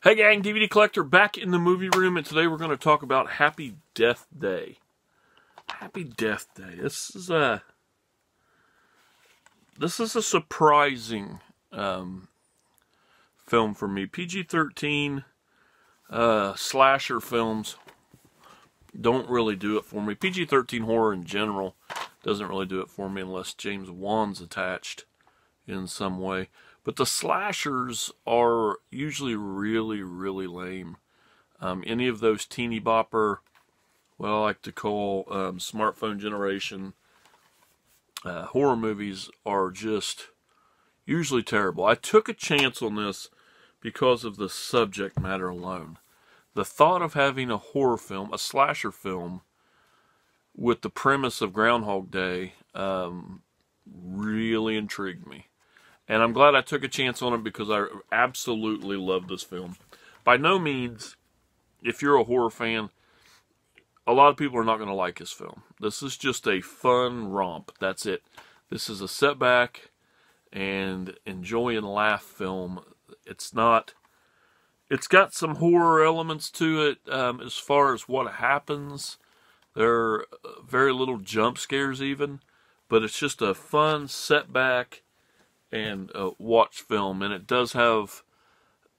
Hey gang, DVD Collector back in the movie room, and today we're going to talk about Happy Death Day. Happy Death Day. This is a surprising film for me. PG-13 slasher films don't really do it for me. PG-13 horror in general doesn't really do it for me unless James Wan's attached in some way. But the slashers are usually really, really lame. Any of those teeny bopper, well, I like to call smartphone generation horror movies are just usually terrible. I took a chance on this because of the subject matter alone. The thought of having a horror film, a slasher film, with the premise of Groundhog Day really intrigued me. And I'm glad I took a chance on it because I absolutely love this film. By no means, if you're a horror fan, a lot of people are not going to like this film. This is just a fun romp. That's it. This is a setback and enjoy and laugh film. It's not... It's got some horror elements to it as far as what happens. There are very little jump scares even. But it's just a fun setback and watch film, and it does have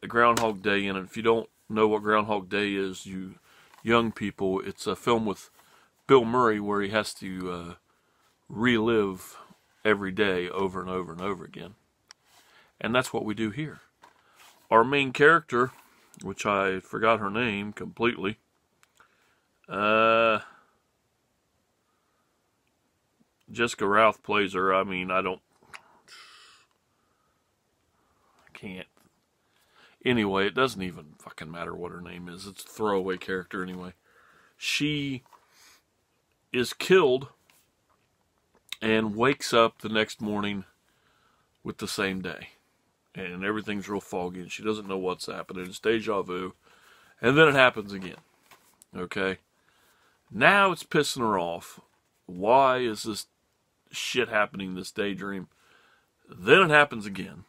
a Groundhog Day in it. If you don't know what Groundhog Day is, you young people, it's a film with Bill Murray where he has to relive every day over and over and over again. And that's what we do here. Our main character, which I forgot her name completely, Jessica Ralph plays her. I mean, I can't. Anyway, it doesn't even fucking matter what her name is. It's a throwaway character anyway. She is killed and wakes up the next morning with the same day. And everything's real foggy and she doesn't know what's happening. It's deja vu. And then it happens again. Okay? Now it's pissing her off. Why is this shit happening, this daydream? Then it happens again.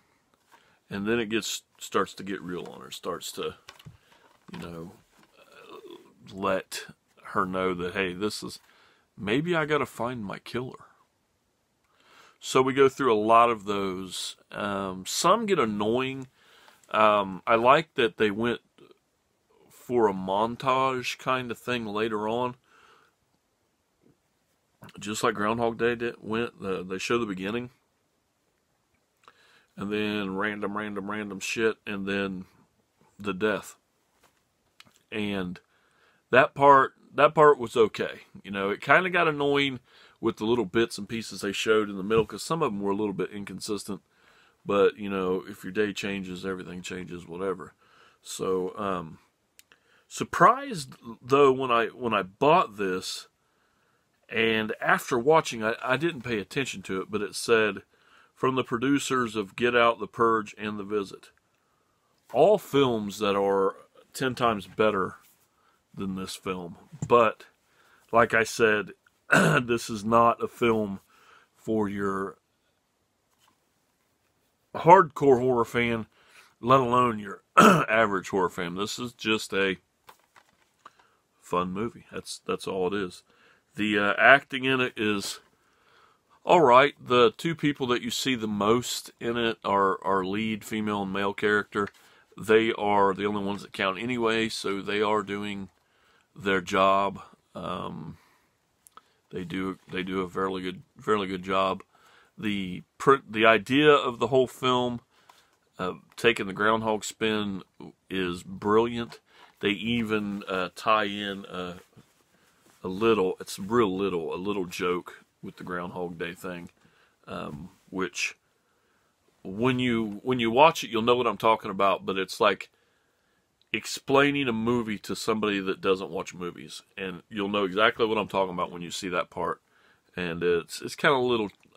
And then it starts to get real on her. Starts to, let her know that, hey, maybe I gotta find my killer. So we go through a lot of those. Some get annoying. I like that they went for a montage kind of thing later on. Just like Groundhog Day went. They show the beginning. And then random shit, and then the death. And that part was okay. It kind of got annoying with the little bits and pieces they showed in the middle, because some of them were a little bit inconsistent. But, if your day changes, everything changes, whatever. So, surprised, though, when I bought this, and after watching, I didn't pay attention to it, but it said, from the producers of Get Out, The Purge, and The Visit. All films that are 10 times better than this film. But, like I said, this is not a film for your hardcore horror fan, let alone your average horror fan. This is just a fun movie. That's all it is. The acting in it is alright. The two people that you see the most in it are our lead female and male character. They are the only ones that count anyway, so they are doing their job. They do a fairly good job. The idea of the whole film, taking the groundhog spin, is brilliant. They even tie in a little joke with the Groundhog Day thing, which when you watch it, you'll know what I'm talking about. But it's like explaining a movie to somebody that doesn't watch movies, and you'll know exactly what I'm talking about when you see that part. And it's kind of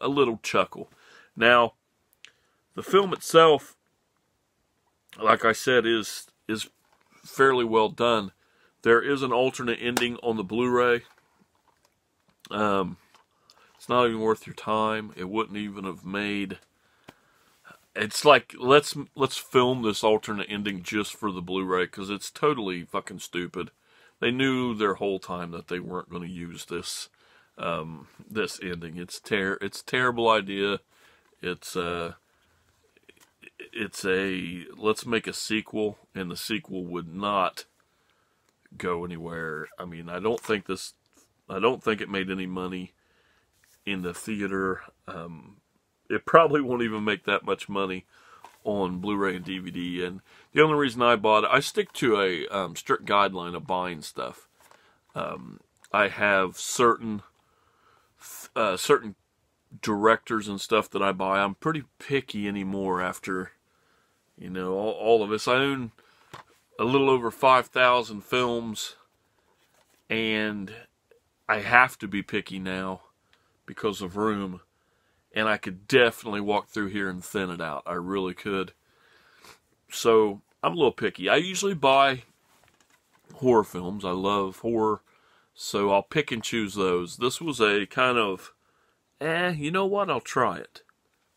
a little chuckle. Now, the film itself, like I said, is fairly well done. There is an alternate ending on the Blu-ray. It's not even worth your time. It wouldn't even have made it's like, let's film this alternate ending just for the Blu-ray, because it's totally fucking stupid. They knew their whole time that they weren't going to use this this ending. It's a terrible idea. It's a let's make a sequel, and the sequel would not go anywhere. I mean, I don't think it made any money in the theater. It probably won't even make that much money on Blu-ray and DVD. And the only reason I bought it, I stick to a strict guideline of buying stuff. I have certain directors and stuff that I buy. I'm pretty picky anymore after, you know, all of this. I own a little over 5,000 films, and I have to be picky now because of room. And I could definitely walk through here and thin it out. I really could. So I'm a little picky. I usually buy horror films. I love horror, so I'll pick and choose those. This was a kind of, you know what? I'll try it.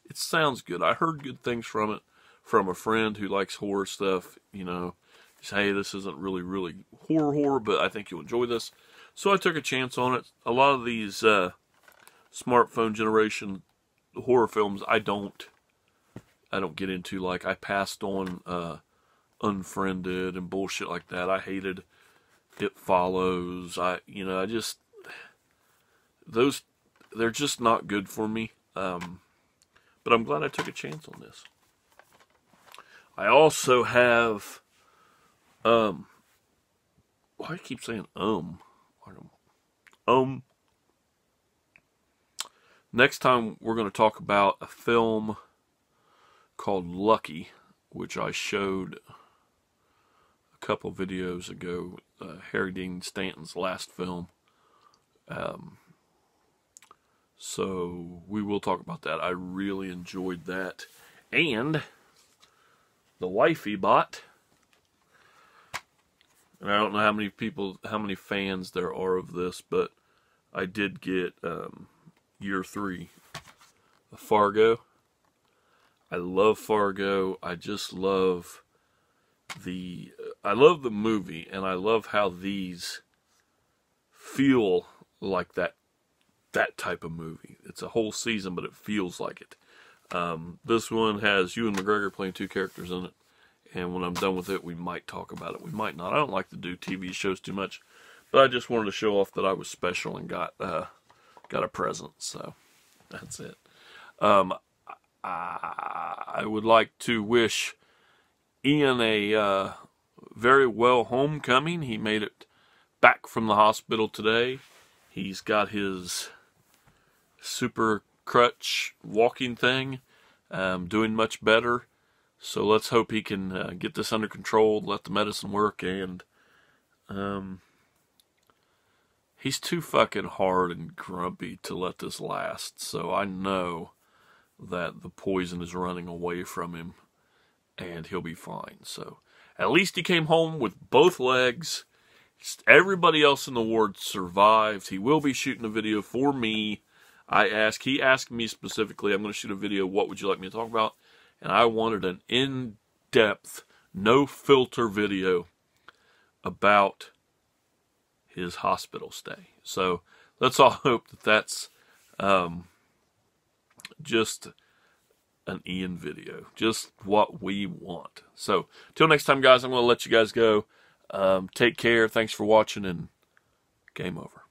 It sounds good. I heard good things from it from a friend who likes horror stuff. You know, he said, hey, this isn't really horror, but I think you'll enjoy this. So I took a chance on it. A lot of these smartphone generation horror films I don't get into. Like, I passed on Unfriended and bullshit like that. I hated It Follows. They're just not good for me. But I'm glad I took a chance on this. I also have why do I keep saying next time we're going to talk about a film called Lucky, which I showed a couple videos ago, Harry Dean Stanton's last film. So we will talk about that. I really enjoyed that. And the wifey bought, and I don't know how many fans there are of this, but I did get year 3 of Fargo. I love Fargo. I just love the movie, and I love how these feel like that type of movie. It's a whole season, but it feels like it. This one has Ewan McGregor playing 2 characters in it, and when I'm done with it, we might talk about it. We might not. I don't like to do TV shows too much, but I just wanted to show off that I was special and got a present, so that's it. I would like to wish Ian a very well homecoming. He made it back from the hospital today. He's got his super crutch walking thing, doing much better. So let's hope he can get this under control, let the medicine work, and he's too fucking hard and grumpy to let this last. So I know that the poison is running away from him, and he'll be fine. So at least he came home with both legs. Everybody else in the ward survived. He will be shooting a video for me. He asked me specifically, I'm going to shoot a video, what would you like me to talk about? And I wanted an in-depth, no-filter video about his hospital stay. So let's all hope that that's just an Ian video. Just what we want. So, till next time, guys, I'm going to let you guys go. Take care. Thanks for watching, and game over.